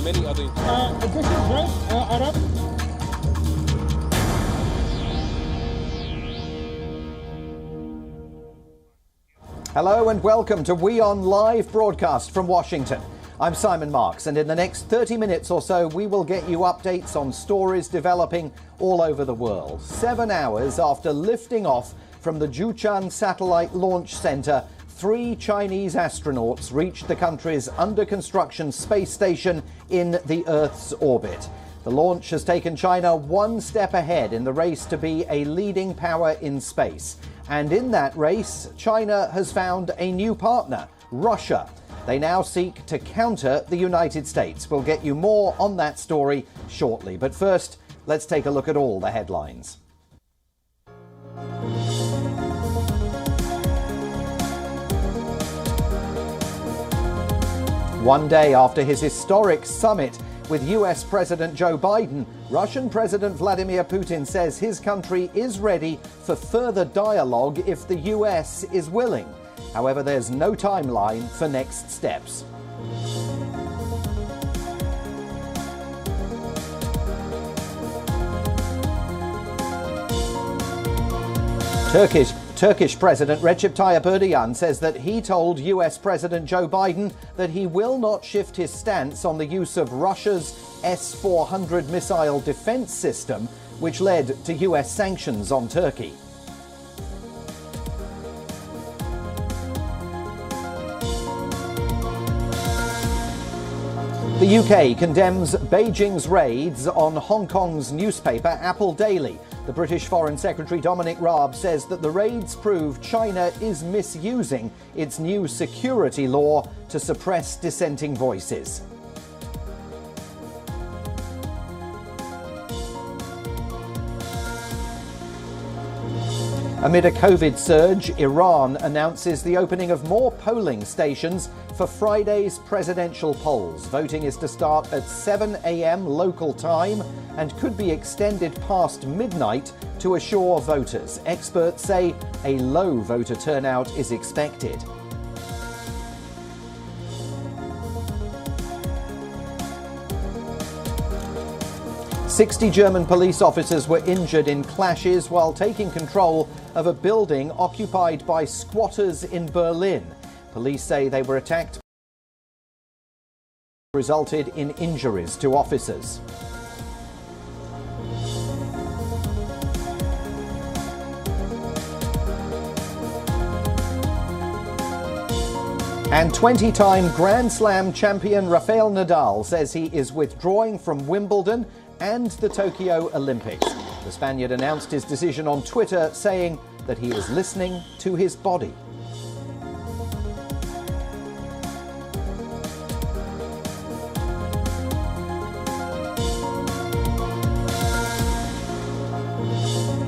many other... Hello and welcome to WION Live Broadcast from Washington. I'm Simon Marks, and in the next 30 minutes or so we will get you updates on stories developing all over the world. 7 hours after lifting off from the Jiuquan Satellite Launch Center, 3 Chinese astronauts reached the country's under-construction space station in the Earth's orbit. The launch has taken China one step ahead in the race to be a leading power in space. And in that race, China has found a new partner, Russia. They now seek to counter the United States. We'll get you more on that story shortly. But first, let's take a look at all the headlines. One day after his historic summit with US President Joe Biden, Russian President Vladimir Putin says his country is ready for further dialogue if the US is willing. However, there's no timeline for next steps. Turkish President Recep Tayyip Erdogan says that he told US President Joe Biden that he will not shift his stance on the use of Russia's S-400 missile defense system, which led to US sanctions on Turkey. The UK condemns Beijing's raids on Hong Kong's newspaper Apple Daily. The British Foreign Secretary Dominic Raab says that the raids prove China is misusing its new security law to suppress dissenting voices. Amid a COVID surge, Iran announces the opening of more polling stations for Friday's presidential polls. Voting is to start at 7 a.m. local time and could be extended past midnight to assure voters. Experts say a low voter turnout is expected. "60 German police officers were injured in clashes while taking control of a building occupied by squatters in Berlin. Police say they were attacked, resulted in injuries to officers. And 20-time Grand Slam champion Rafael Nadal says he is withdrawing from Wimbledon and the Tokyo Olympics. The Spaniard announced his decision on Twitter, saying that he is listening to his body.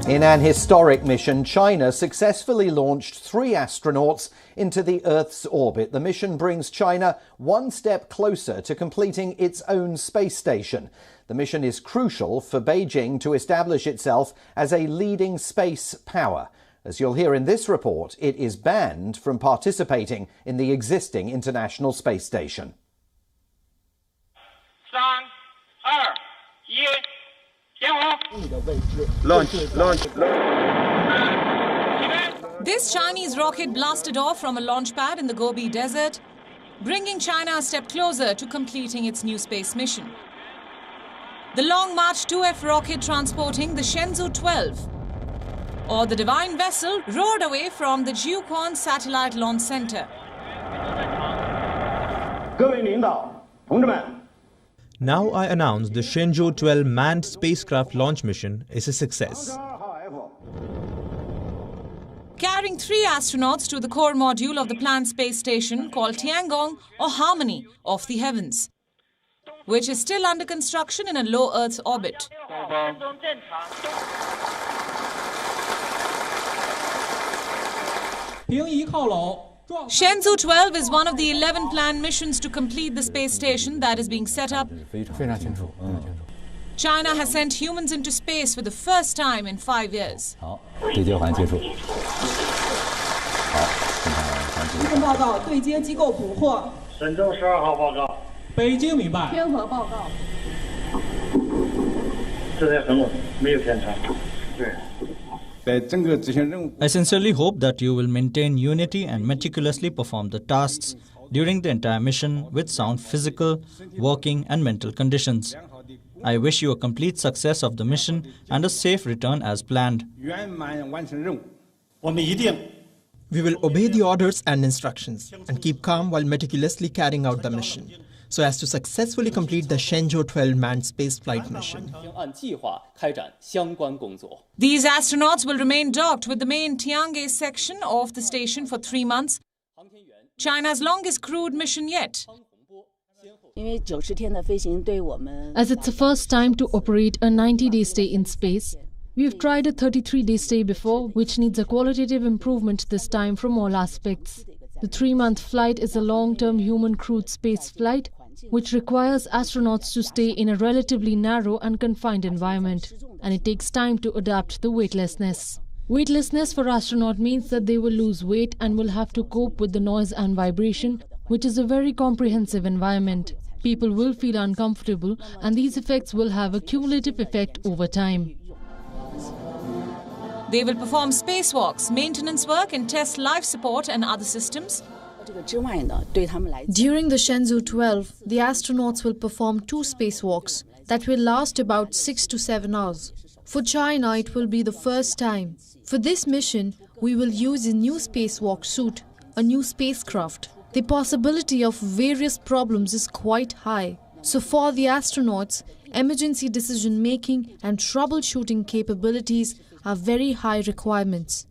In an historic mission, China successfully launched 3 astronauts into the Earth's orbit. The mission brings China one step closer to completing its own space station. The mission is crucial for Beijing to establish itself as a leading space power. As you'll hear in this report, it is banned from participating in the existing International Space Station. 3、2、1。 Launch. This Chinese rocket blasted off from a launch pad in the Gobi Desert, bringing China a step closer to completing its new space mission. The Long March 2F rocket transporting the Shenzhou 12, or the Divine Vessel, roared away from the Jiuquan Satellite Launch Center. 各位领导，同志们。 Now I announce the Shenzhou 12 manned spacecraft launch mission is a success. Carrying 3 astronauts to the core module of the planned space station called Tiangong, or Harmony of the Heavens, which is still under construction in a low Earth orbit. Shenzhou 12 is one of the 11 planned missions to complete the space station that is being set up. China has sent humans into space for the first time in 5 years. 北京明白。天河报告。这台很稳，没有偏差。对。 I sincerely hope that you will maintain unity and meticulously perform the tasks during the entire mission with sound physical, working and mental conditions. I wish you a complete success of the mission and a safe return as planned. We will obey the orders and instructions and keep calm while meticulously carrying out the mission, so as to successfully complete the Shenzhou 12 manned spaceflight mission. These astronauts will remain docked with the main Tiange section of the station for 3 months, China's longest crewed mission yet. As it's the first time to operate a 90-day stay in space, we've tried a 33-day stay before, which needs a qualitative improvement this time from all aspects. The 3-month flight is a long-term human-crewed space flight, which requires astronauts to stay in a relatively narrow and confined environment, and it takes time to adapt the weightlessness. Weightlessness for astronaut means that they will lose weight and will have to cope with the noise and vibration, which is a very comprehensive environment. People will feel uncomfortable, and these effects will have a cumulative effect over time. They will perform spacewalks, maintenance work and test life support and other systems. During the Shenzhou 12, the astronauts will perform 2 spacewalks that will last about 6 to 7 hours. For China, it will be the first time. For this mission, we will use a new spacewalk suit, a new spacecraft. The possibility of various problems is quite high. So for the astronauts, emergency decision-making and troubleshooting capabilities are very high requirements.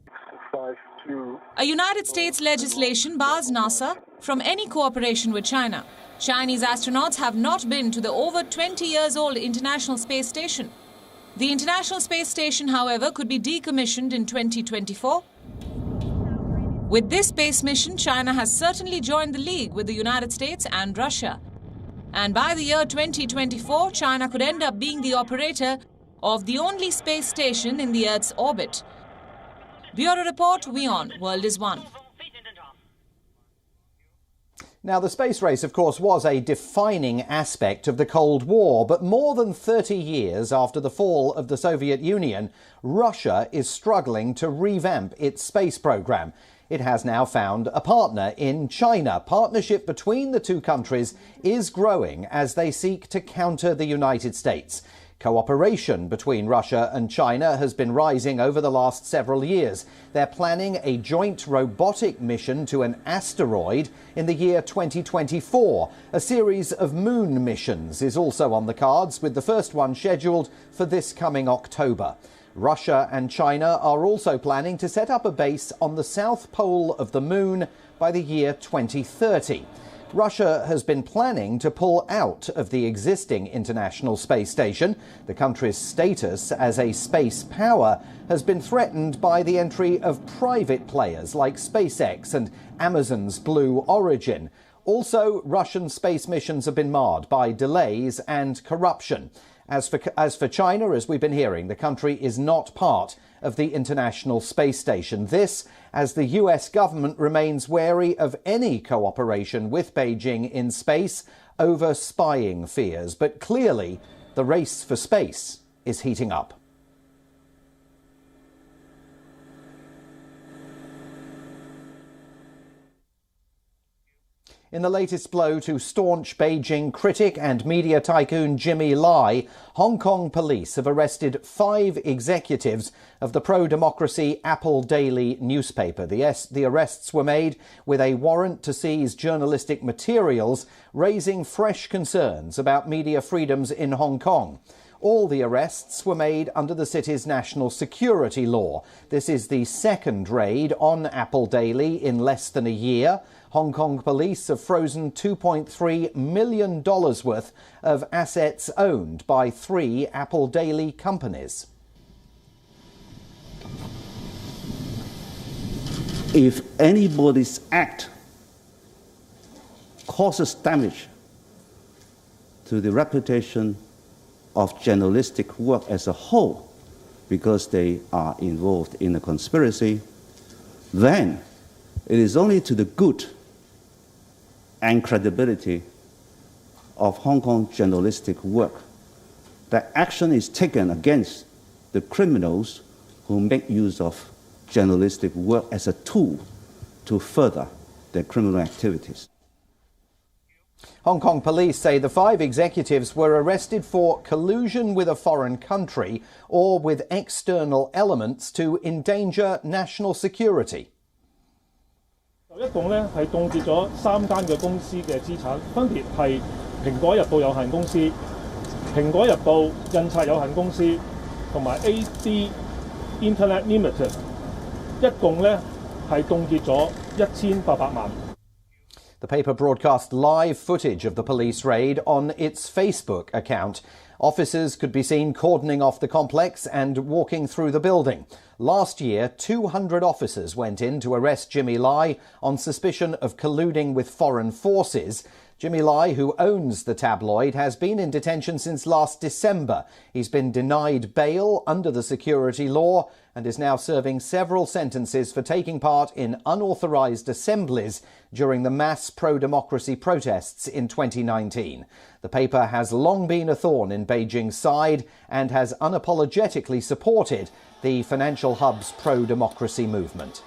A United States legislation bars NASA from any cooperation with China. Chinese astronauts have not been to the over 20 years old International Space Station. The International Space Station, however, could be decommissioned in 2024. With this space mission, China has certainly joined the league with the United States and Russia. And by the year 2024, China could end up being the operator of the only space station in the Earth's orbit. Bureau Report, WION, World is One. Now, the space race, of course, was a defining aspect of the Cold War, but more than 30 years after the fall of the Soviet Union, Russia is struggling to revamp its space program. It has now found a partner in China. Partnership between the two countries is growing as they seek to counter the United States. Cooperation between Russia and China has been rising over the last several years. They're planning a joint robotic mission to an asteroid in the year 2024. A series of moon missions is also on the cards, with the first one scheduled for this coming October. Russia and China are also planning to set up a base on the south pole of the moon by the year 2030. Russia has been planning to pull out of the existing International Space Station. The country's status as a space power has been threatened by the entry of private players like SpaceX and Amazon's Blue Origin. Also, Russian space missions have been marred by delays and corruption. As for China, as we've been hearing, the country is not part of the International Space Station. This, as the US government remains wary of any cooperation with Beijing in space over spying fears. But clearly, the race for space is heating up. In the latest blow to staunch Beijing critic and media tycoon Jimmy Lai, Hong Kong police have arrested 5 executives of the pro-democracy Apple Daily newspaper. The arrests were made with a warrant to seize journalistic materials, raising fresh concerns about media freedoms in Hong Kong. All the arrests were made under the city's national security law. This is the second raid on Apple Daily in less than a year. Hong Kong police have frozen $2.3 million worth of assets owned by 3 Apple Daily companies. If anybody's act causes damage to the reputation of journalistic work as a whole because they are involved in a conspiracy, then it is only to the good and credibility of Hong Kong journalistic work, that action is taken against the criminals who make use of journalistic work as a tool to further their criminal activities. Hong Kong police say the 5 executives were arrested for collusion with a foreign country or with external elements to endanger national security. 一共咧係凍結咗3間嘅公司嘅資產，分別係蘋果日報有限公司、蘋果日報印刷有限公司同埋 AD Internet Limited， 一共咧係凍結咗1800萬。 The paper broadcast live footage of the police raid on its Facebook account. Officers could be seen cordoning off the complex and walking through the building. Last year, 200 officers went in to arrest Jimmy Lai on suspicion of colluding with foreign forces. Jimmy Lai, who owns the tabloid, has been in detention since last December. He's been denied bail under the security law and is now serving several sentences for taking part in unauthorized assemblies during the mass pro-democracy protests in 2019. The paper has long been a thorn in Beijing's side and has unapologetically supported the financial hub's pro-democracy movement.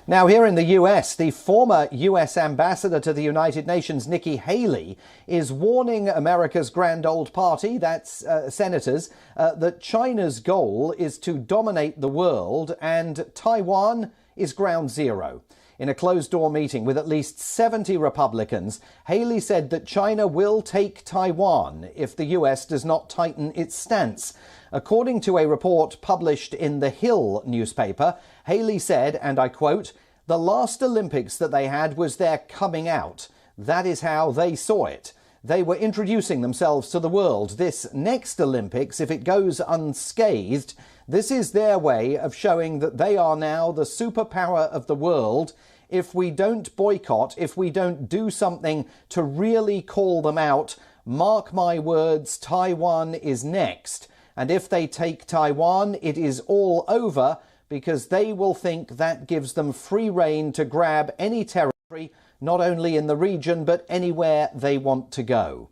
Now, here in the US, the former US ambassador to the United Nations, Nikki Haley, is warning America's grand old party, that's senators, that China's goal is to dominate the world and Taiwan is ground zero. In a closed-door meeting with at least 70 Republicans, Haley said that China will take Taiwan if the US does not tighten its stance. According to a report published in the Hill newspaper, Haley said, and I quote, "The last Olympics that they had was their coming out. That is how they saw it. They were introducing themselves to the world. This next Olympics, if it goes unscathed, this is their way of showing that they are now the superpower of the world. If we don't boycott, if we don't do something to really call them out, mark my words, Taiwan is next. And if they take Taiwan, it is all over because they will think that gives them free rein to grab any territory, not only in the region, but anywhere they want to go."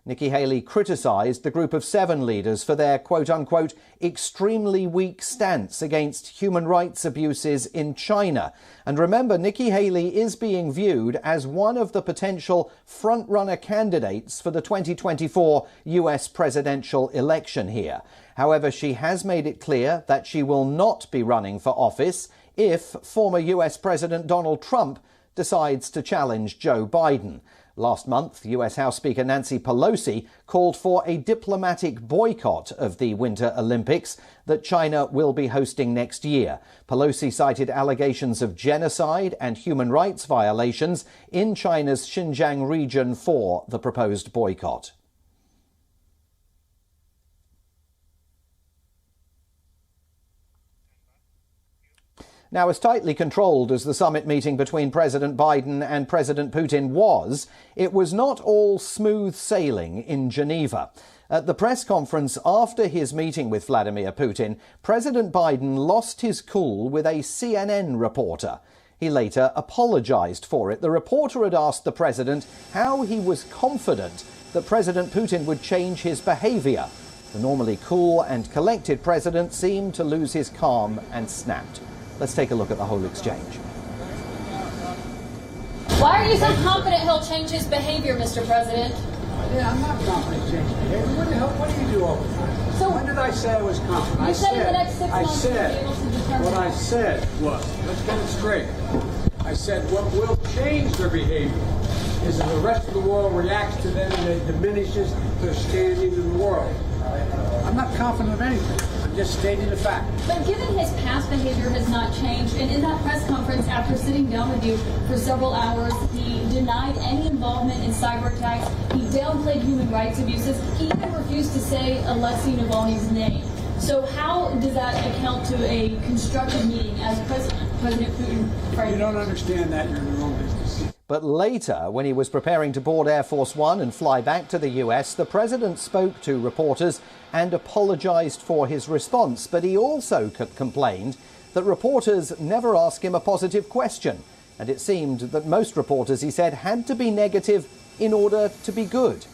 Nikki Haley criticised the group of 7 leaders for their quote-unquote extremely weak stance against human rights abuses in China. And remember, Nikki Haley is being viewed as one of the potential front-runner candidates for the 2024 US presidential election here. However, she has made it clear that she will not be running for office if former US President Donald Trump decides to challenge Joe Biden. Last month, US House Speaker Nancy Pelosi called for a diplomatic boycott of the Winter Olympics that China will be hosting next year. Pelosi cited allegations of genocide and human rights violations in China's Xinjiang region for the proposed boycott. Now, as tightly controlled as the summit meeting between President Biden and President Putin was, it was not all smooth sailing in Geneva. At the press conference after his meeting with Vladimir Putin, President Biden lost his cool with a CNN reporter. He later apologized for it. The reporter had asked the president how he was confident that President Putin would change his behavior. The normally cool and collected president seemed to lose his calm and snapped. Let's take a look at the whole exchange. Why are you so confident he'll change his behavior, Mr. President? Yeah, I'm not confident he'll change behavior. What do you do all the time? So when did I say I was confident? You said in the next 6 months you'll be able to determine. What I said was, let's get it straight. I said what will change their behavior is if the rest of the world reacts to them and it diminishes their standing in the world. I'm not confident of anything. I'm just stating the fact. But given his past behavior has not changed, and in that press conference after sitting down with you for several hours, he denied any involvement in cyber attacks. He downplayed human rights abuses. He even refused to say Alexei Navalny's name. So how does that account to a constructive meeting as President Putin? You don't understand that. You're in the wrong business. But later, when he was preparing to board Air Force One and fly back to the US, the president spoke to reporters and apologized for his response. But he also complained that reporters never ask him a positive question. And it seemed that most reporters, he said, had to be negative in order to be good.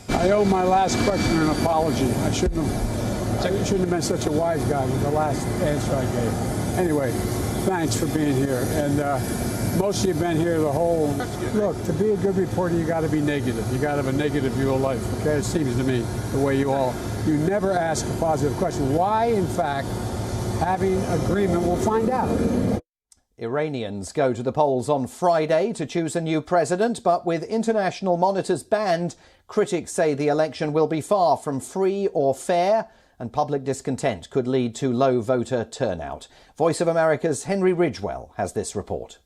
I owe my last question an apology. I shouldn't have been such a wise guy with the last answer I gave. Anyway, thanks for being here. And most of you have been here the whole... Look, to be a good reporter, you got to be negative. You got to have a negative view of life, okay? It seems to me, the way you never ask a positive question. Why, in fact, having agreement, we'll find out. Iranians go to the polls on Friday to choose a new president, but with international monitors banned, critics say the election will be far from free or fair, and public discontent could lead to low voter turnout. Voice of America's Henry Ridgwell has this report.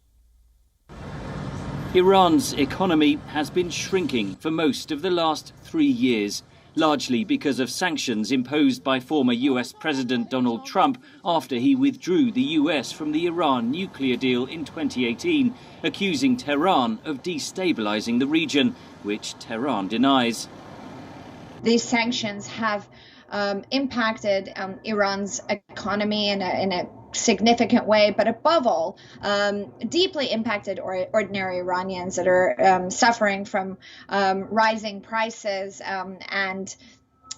Iran's economy has been shrinking for most of the last 3 years, largely because of sanctions imposed by former US President Donald Trump after he withdrew the US from the Iran nuclear deal in 2018, accusing Tehran of destabilizing the region, which Tehran denies. These sanctions have impacted Iran's economy in a significant way, but above all, deeply impacted ordinary Iranians that are suffering from rising prices and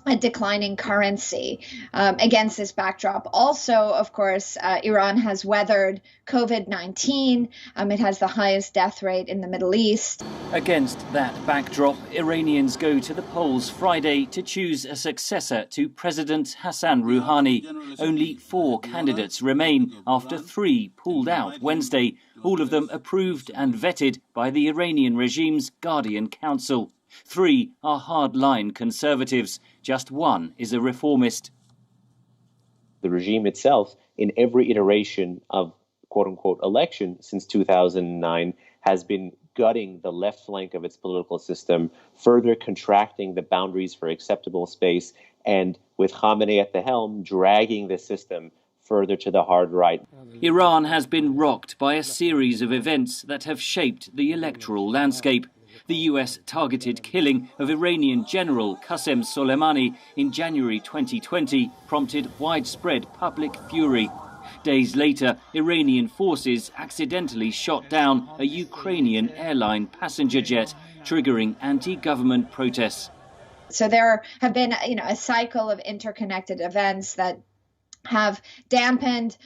a declining currency. Against this backdrop, also, of course, Iran has weathered COVID-19. It has the highest death rate in the Middle East. Against that backdrop, Iranians go to the polls Friday to choose a successor to President Hassan Rouhani. Only 4 candidates remain after 3 pulled out Wednesday, all of them approved and vetted by the Iranian regime's Guardian Council. 3 are hardline conservatives. Just 1 is a reformist. The regime itself, in every iteration of quote-unquote election since 2009, has been gutting the left flank of its political system, further contracting the boundaries for acceptable space, and with Khamenei at the helm, dragging the system further to the hard right. Iran has been rocked by a series of events that have shaped the electoral landscape. The US targeted killing of Iranian General Qasem Soleimani in January 2020 prompted widespread public fury. Days later, Iranian forces accidentally shot down a Ukrainian airline passenger jet, triggering anti-government protests. So there have been, a cycle of interconnected events that have dampened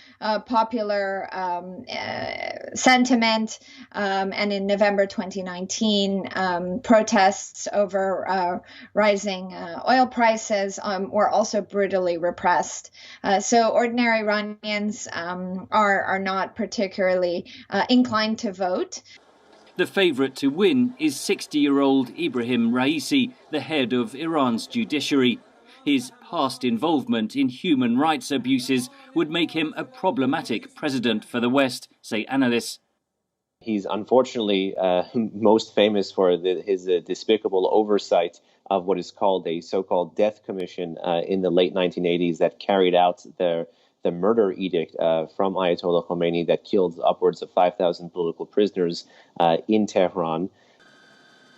popular sentiment, and in November 2019, protests over rising oil prices were also brutally repressed. So ordinary Iranians are not particularly inclined to vote. The favourite to win is 60-year-old Ibrahim Raisi, the head of Iran's judiciary. His past involvement in human rights abuses would make him a problematic president for the West, say analysts. He's unfortunately most famous for his despicable oversight of what is called a so-called death commission in the late 1980s that carried out the murder edict from Ayatollah Khomeini that killed upwards of 5,000 political prisoners in Tehran.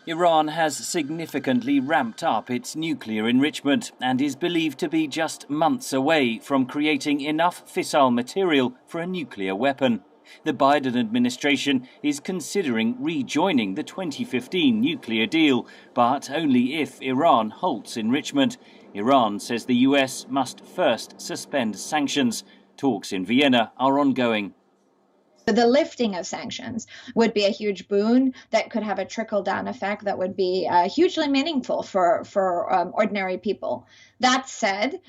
Iran has significantly ramped up its nuclear enrichment and is believed to be just months away from creating enough fissile material for a nuclear weapon. The Biden administration is considering rejoining the 2015 nuclear deal, but only if Iran halts enrichment. Iran says the US must first suspend sanctions. Talks in Vienna are ongoing. The lifting of sanctions would be a huge boon that could have a trickle-down effect that would be hugely meaningful for ordinary people. That said,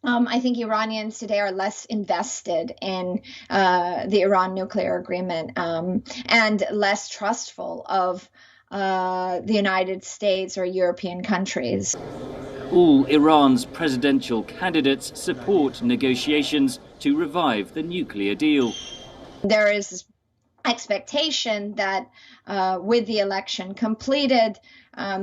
I think Iranians today are less invested in the Iran nuclear agreement and less trustful of the United States or European countries. All Iran's presidential candidates support negotiations to revive the nuclear deal. There is expectation that with the election completed,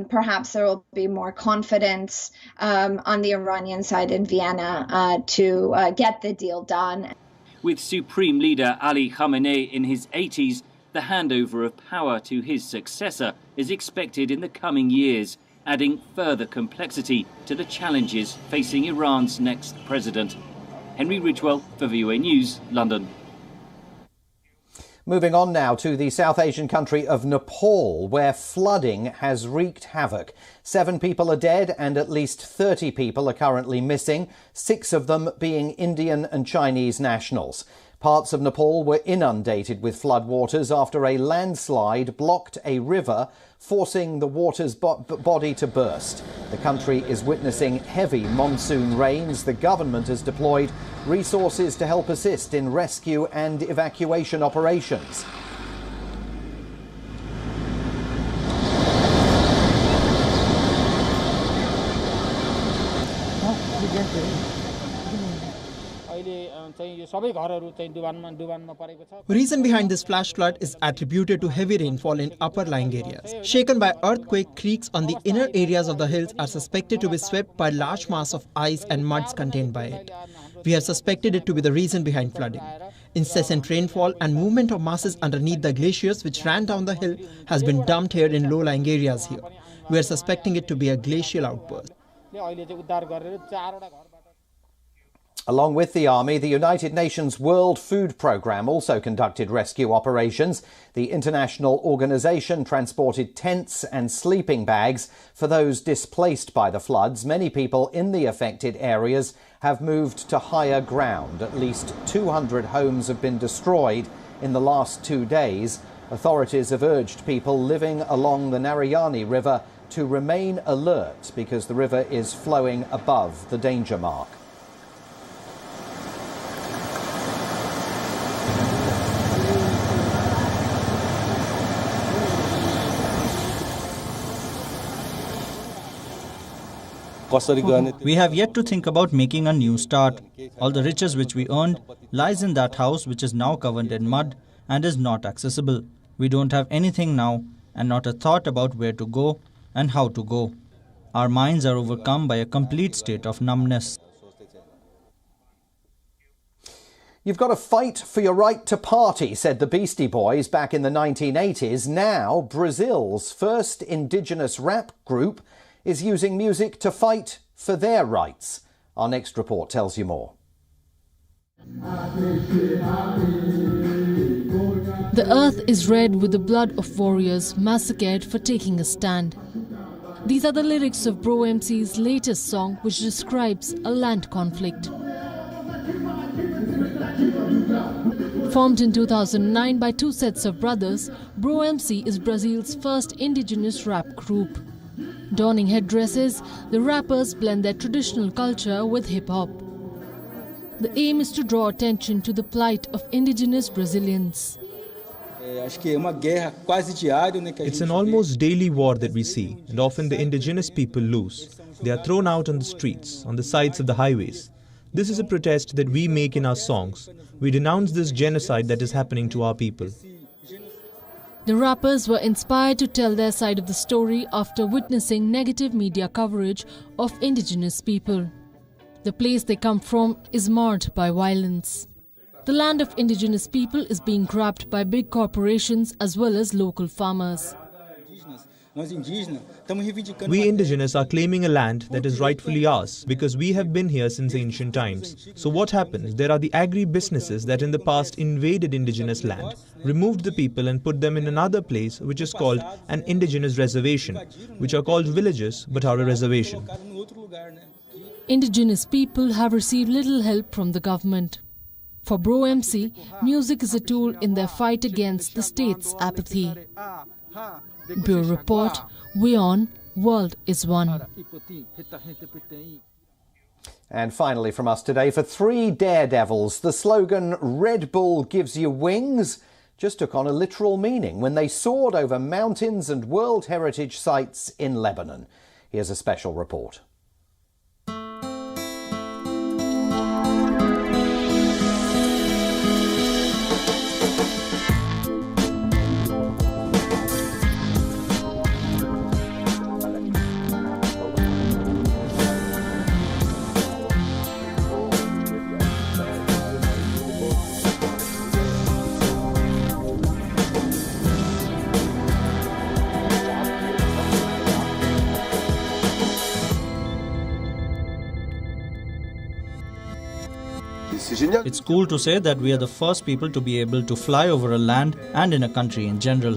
perhaps there will be more confidence on the Iranian side in Vienna to get the deal done. With Supreme Leader Ali Khamenei in his 80s, the handover of power to his successor is expected in the coming years, adding further complexity to the challenges facing Iran's next president. Henry Ridgewell for VOA News, London. Moving on now to the South Asian country of Nepal, where flooding has wreaked havoc. 7 people are dead and at least 30 people are currently missing, 6 of them being Indian and Chinese nationals. Parts of Nepal were inundated with floodwaters after a landslide blocked a river, forcing the water's body to burst. The country is witnessing heavy monsoon rains. The government has deployed resources to help assist in rescue and evacuation operations. The reason behind this flash flood is attributed to heavy rainfall in upper-lying areas. Shaken by earthquake, creeks on the inner areas of the hills are suspected to be swept by large mass of ice and muds contained by it. We have suspected it to be the reason behind flooding. Incessant rainfall and movement of masses underneath the glaciers which ran down the hill has been dumped here in low-lying areas here. We are suspecting it to be a glacial outburst. Along with the army, the United Nations World Food Programme also conducted rescue operations. The international organisation transported tents and sleeping bags for those displaced by the floods. Many people in the affected areas have moved to higher ground. At least 200 homes have been destroyed in the last 2 days. Authorities have urged people living along the Narayani River to remain alert because the river is flowing above the danger mark. We have yet to think about making a new start. All the riches which we earned lies in that house which is now covered in mud and is not accessible. We don't have anything now and not a thought about where to go and how to go. Our minds are overcome by a complete state of numbness. You've got to fight for your right to party, said the Beastie Boys back in the 1980s. Now, Brazil's first indigenous rap group is using music to fight for their rights. Our next report tells you more. The earth is red with the blood of warriors massacred for taking a stand. These are the lyrics of Bro MC's latest song, which describes a land conflict. Formed in 2009 by 2 sets of brothers, Bro MC is Brazil's first indigenous rap group. Donning headdresses, the rappers blend their traditional culture with hip-hop. The aim is to draw attention to the plight of indigenous Brazilians. It's an almost daily war that we see, and often the indigenous people lose. They are thrown out on the streets, on the sides of the highways. This is a protest that we make in our songs. We denounce this genocide that is happening to our people. The rappers were inspired to tell their side of the story after witnessing negative media coverage of indigenous people. The place they come from is marred by violence. The land of indigenous people is being grabbed by big corporations as well as local farmers. We indigenous are claiming a land that is rightfully ours because we have been here since ancient times. So what happens? There are the agri-businesses that in the past invaded indigenous land, removed the people and put them in another place which is called an indigenous reservation, which are called villages but are a reservation. Indigenous people have received little help from the government. For Bro MC, music is a tool in their fight against the state's apathy. Bureau Report, WION World is One. And finally from us today, for 3 daredevils, the slogan "Red Bull gives you wings" just took on a literal meaning when they soared over mountains and World Heritage sites in Lebanon. Here's a special report. It's cool to say that we are the first people to be able to fly over a land and in a country in general.